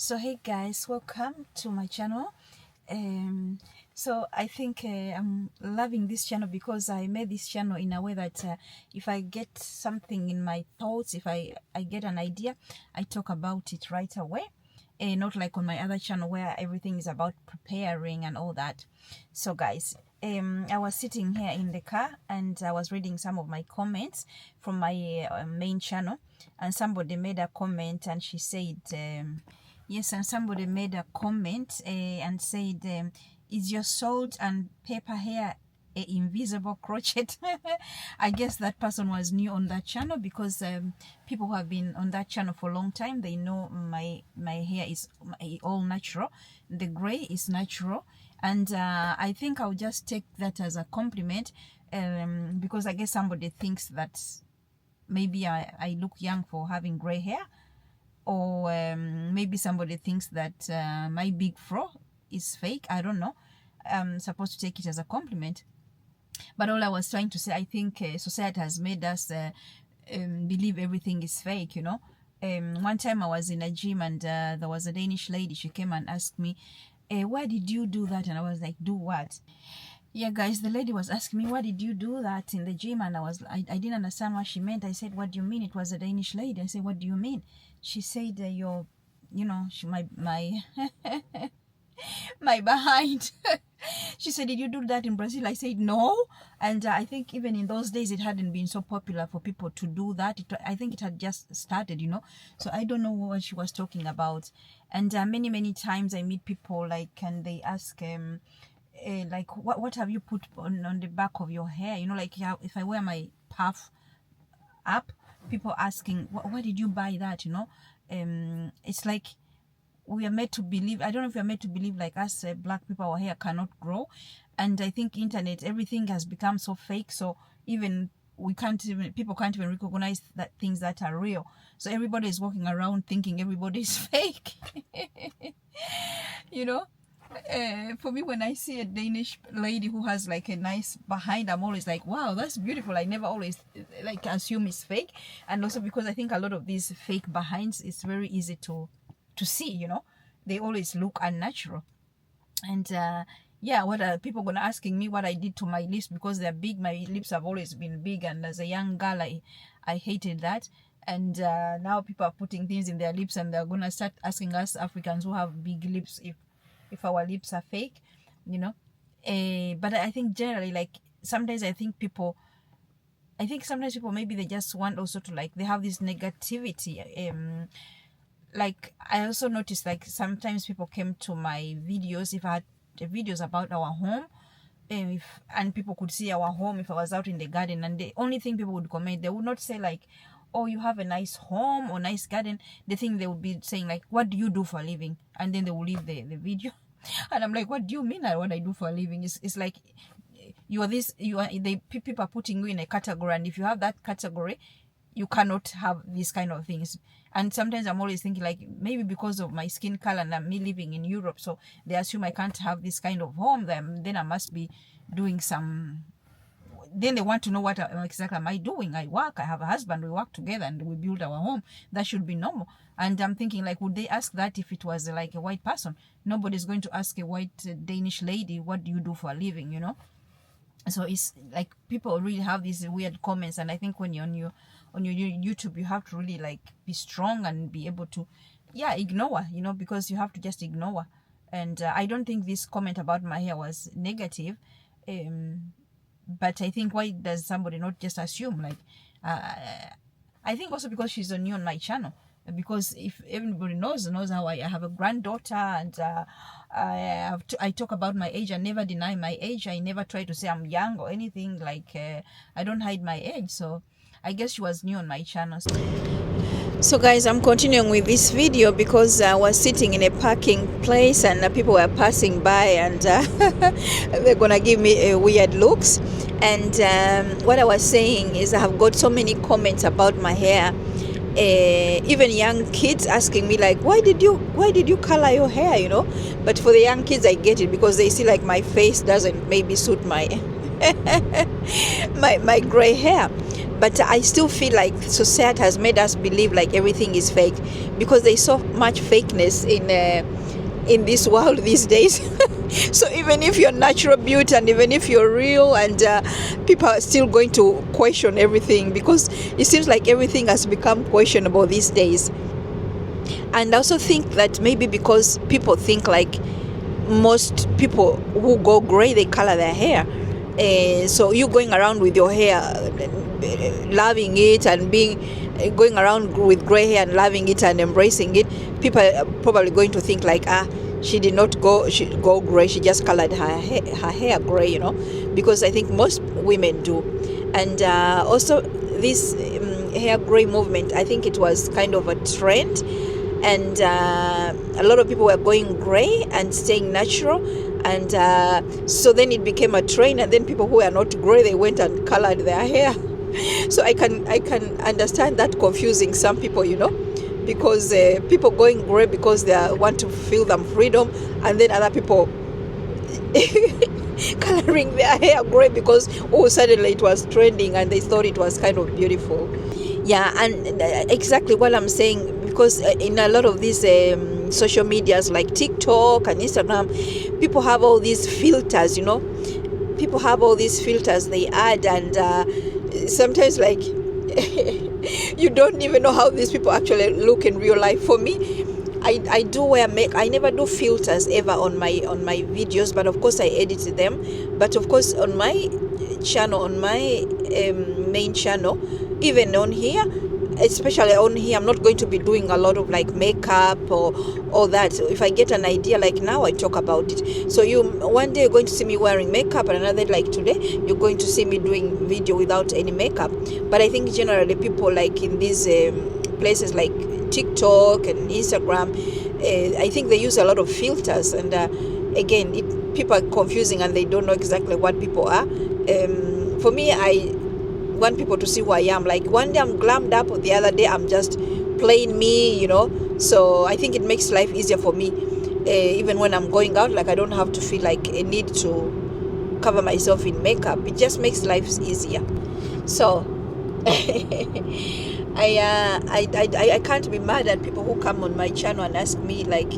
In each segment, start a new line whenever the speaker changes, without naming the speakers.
So hey guys, welcome to my channel. So I think I'm loving this channel because I made this channel in a way that if I get something in my thoughts, if I get an idea, I talk about it right away. Not like on my other channel where everything is about preparing and all that. So guys, I was sitting here in the car and I was reading some of my comments from my main channel, and somebody made a comment and she said, yes, and somebody made a comment and said, is your salt and pepper hair a invisible crochet? I guess that person was new on that channel because people who have been on that channel for a long time, they know my hair is all natural. The gray is natural, and I think I'll just take that as a compliment, because I guess somebody thinks that maybe I look young for having gray hair, or maybe somebody thinks that my big fro is fake. I don't know. I'm supposed to take it as a compliment. But all I was trying to say, I think society has made us believe everything is fake, you know. One time I was in a gym and there was a Danish lady. She came and asked me, why did you do that? And I was like, do what? Yeah, guys, the lady was asking me, why did you do that in the gym? And I didn't understand what she meant. I said, what do you mean? It was a Danish lady. I said, what do you mean? She said, my my behind. She said, did you do that in Brazil? I said, no. And I think even in those days, it hadn't been so popular for people to do that. I think it had just started, you know. So I don't know what she was talking about. And many times I meet people and they ask, like, what have you put on the back of your hair? You know, like if I wear my puff up, people asking, why did you buy that? You know, it's like we are made to believe. I don't know if we are made to believe like us black people, our hair cannot grow. And I think internet, everything has become so fake. So even people can't even recognize that things that are real. So everybody is walking around thinking everybody is fake. You know. For me, when I see a Danish lady who has like a nice behind, I'm always like, wow, that's beautiful. I never always like assume it's fake. And also because I think a lot of these fake behinds, it's very easy to see, you know. They always look unnatural. And yeah, what are people gonna asking me what I did to my lips because they're big? My lips have always been big, and as a young girl, I hated that. And now people are putting things in their lips, and they're gonna start asking us Africans who have big lips if our lips are fake, you know. But I think generally, like, sometimes I think sometimes people maybe they just want also to, like, they have this negativity. Like, I also noticed, like, sometimes people came to my videos if I had videos about our home, and people could see our home if I was out in the garden, and the only thing people would comment, they would not say like, oh, you have a nice home or nice garden. The thing they would be saying like, what do you do for a living? And then they will leave the video. And I'm like, what do you mean what I do for a living? It's like people are putting you in a category, and if you have that category, you cannot have these kind of things. And sometimes I'm always thinking, like, maybe because of my skin color and me living in Europe, so they assume I can't have this kind of home. Then I must be doing some. Then they want to know what exactly am I doing. I work, I have a husband, we work together, and we build our home. That should be normal. And I'm thinking, like, would they ask that if it was like a white person? Nobody's going to ask a white Danish lady, what do you do for a living, you know? So it's like people really have these weird comments, and I think when you're on your YouTube, you have to really, like, be strong and be able to ignore, you know, because you have to just ignore. And I don't think this comment about my hair was negative, but I think, why does somebody not just assume, like, I think also because she's new on my channel, because if everybody knows how I have a granddaughter, and I talk about my age. I never deny my age. I never try to say I'm young or anything. Like, I don't hide my age. So I guess she was new on my channel. So guys, I'm continuing with this video because I was sitting in a parking place, and people were passing by, and they're gonna give me weird looks. And what I was saying is, I have got so many comments about my hair. Even young kids asking me, like, why did you color your hair, you know? But for the young kids, I get it, because they see like my face doesn't maybe suit my my gray hair. But I still feel like society has made us believe like everything is fake, because there's so much fakeness in this world these days. So even if you're natural beauty, and even if you're real, and people are still going to question everything, because it seems like everything has become questionable these days. And I also think that maybe because people think like most people who go gray, they color their hair. So you going around with your hair, loving it, and going around with gray hair and loving it and embracing it, people are probably going to think like, she did not go gray, she just colored her hair gray, you know, because I think most women do. And also this hair gray movement, I think it was kind of a trend, and a lot of people were going gray and staying natural, and so then it became a trend, and then people who are not gray, they went and colored their hair. So I can understand that confusing some people, you know, because people going gray because they want to feel them freedom, and then other people coloring their hair gray because suddenly it was trending and they thought it was kind of beautiful. Yeah, and exactly what I'm saying, because in a lot of these social medias like TikTok and Instagram, people have all these filters, you know. People have all these filters they add, and sometimes like you don't even know how these people actually look in real life. For me, I do wear I never do filters ever on my videos, but of course I edit them. But of course on my channel, on my main channel, even on here, especially on here, I'm not going to be doing a lot of like makeup or all that. So if I get an idea, like now I talk about it. So one day you're going to see me wearing makeup, and another like today you're going to see me doing video without any makeup. But I think generally people like in these places like TikTok and Instagram, I think they use a lot of filters, and again, people are confusing and they don't know exactly what people are. For me, I want people to see who I am. Like one day I'm glammed up, the other day I'm just plain me, you know. So I think it makes life easier for me, even when I'm going out. Like I don't have to feel like a need to cover myself in makeup. It just makes life easier. So I can't be mad at people who come on my channel and ask me like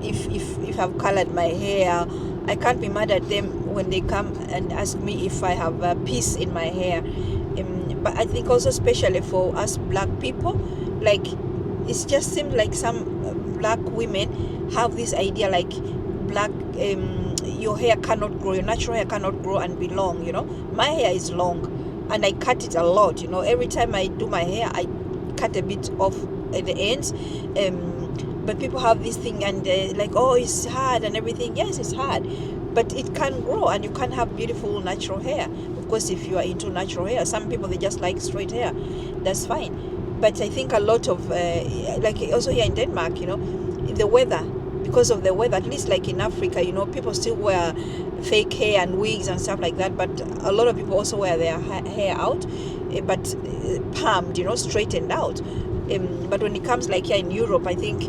if I've colored my hair. I can't be mad at them when they come and ask me if I have a piece in my hair. But I think also especially for us black people, like it just seems like some black women have this idea like black your hair cannot grow, your natural hair cannot grow and be long, you know. My hair is long and I cut it a lot, you know. Every time I do my hair, I cut a bit off at the ends. But people have this thing and like, oh, it's hard and everything. Yes, it's hard, but it can grow and you can have beautiful natural hair. Of course, if you are into natural hair, some people, they just like straight hair. That's fine. But I think a lot of, like also here in Denmark, you know, the weather, because of the weather, at least like in Africa, you know, people still wear fake hair and wigs and stuff like that. But a lot of people also wear their hair out, but palmed, you know, straightened out. But when it comes like here in Europe, I think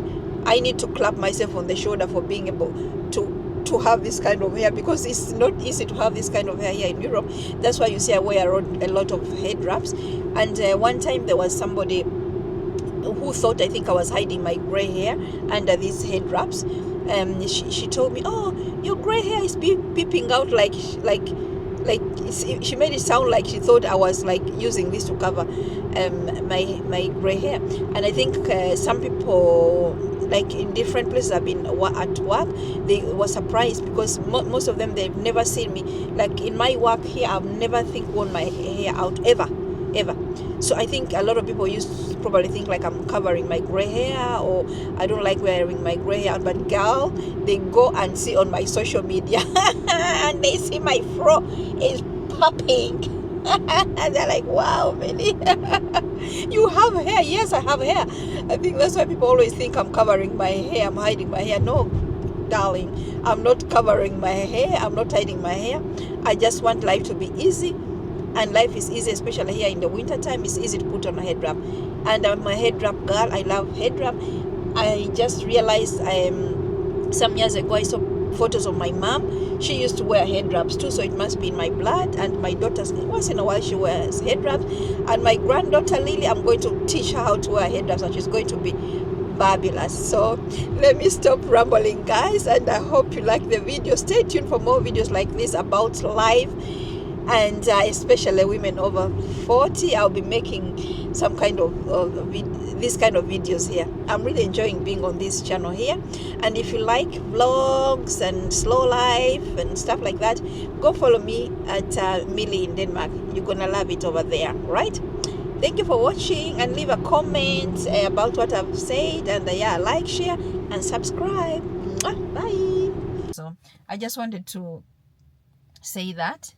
I need to clap myself on the shoulder for being able to have this kind of hair, because it's not easy to have this kind of hair here in Europe. That's why you see I wear a lot of head wraps. And one time there was somebody who thought I think I was hiding my gray hair under these head wraps. She told me, oh, your gray hair is peeping out like she made it sound like she thought I was like using this to cover my gray hair. And I think some people like in different places I've been at work, they were surprised because most of them, they've never seen me like in my work here. I've never worn my hair out ever. So I think a lot of people probably think like I'm covering my gray hair, or I don't like wearing my gray hair. But girl, they go and see on my social media and they see my fro is popping. And they're like, wow, really? You have hair? Yes, I have hair. I think that's why people always think I'm covering my hair, I'm hiding my hair. No, darling, I'm not covering my hair, I'm not hiding my hair. I just want life to be easy. And life is easy, especially here in the winter time. It's easy to put on a head wrap. And I'm a head wrap girl. I love head wrap. I just realized some years ago I saw photos of my mom. She used to wear head wraps too, so it must be in my blood. And my daughter, once in a while, she wears head wraps. And my granddaughter Lily, I'm going to teach her how to wear head wraps, and she's going to be fabulous. So let me stop rambling, guys, and I hope you like the video. Stay tuned for more videos like this about life, and especially women over 40. I'll be making some kind of this kind of videos here. I'm really enjoying being on this channel here, and if you like vlogs and slow life and stuff like that, go follow me at Millie in Denmark. You're gonna love it over there, right? Thank you for watching, and leave a comment about what I've said, and yeah, like, share and subscribe. Bye. So I just wanted to say that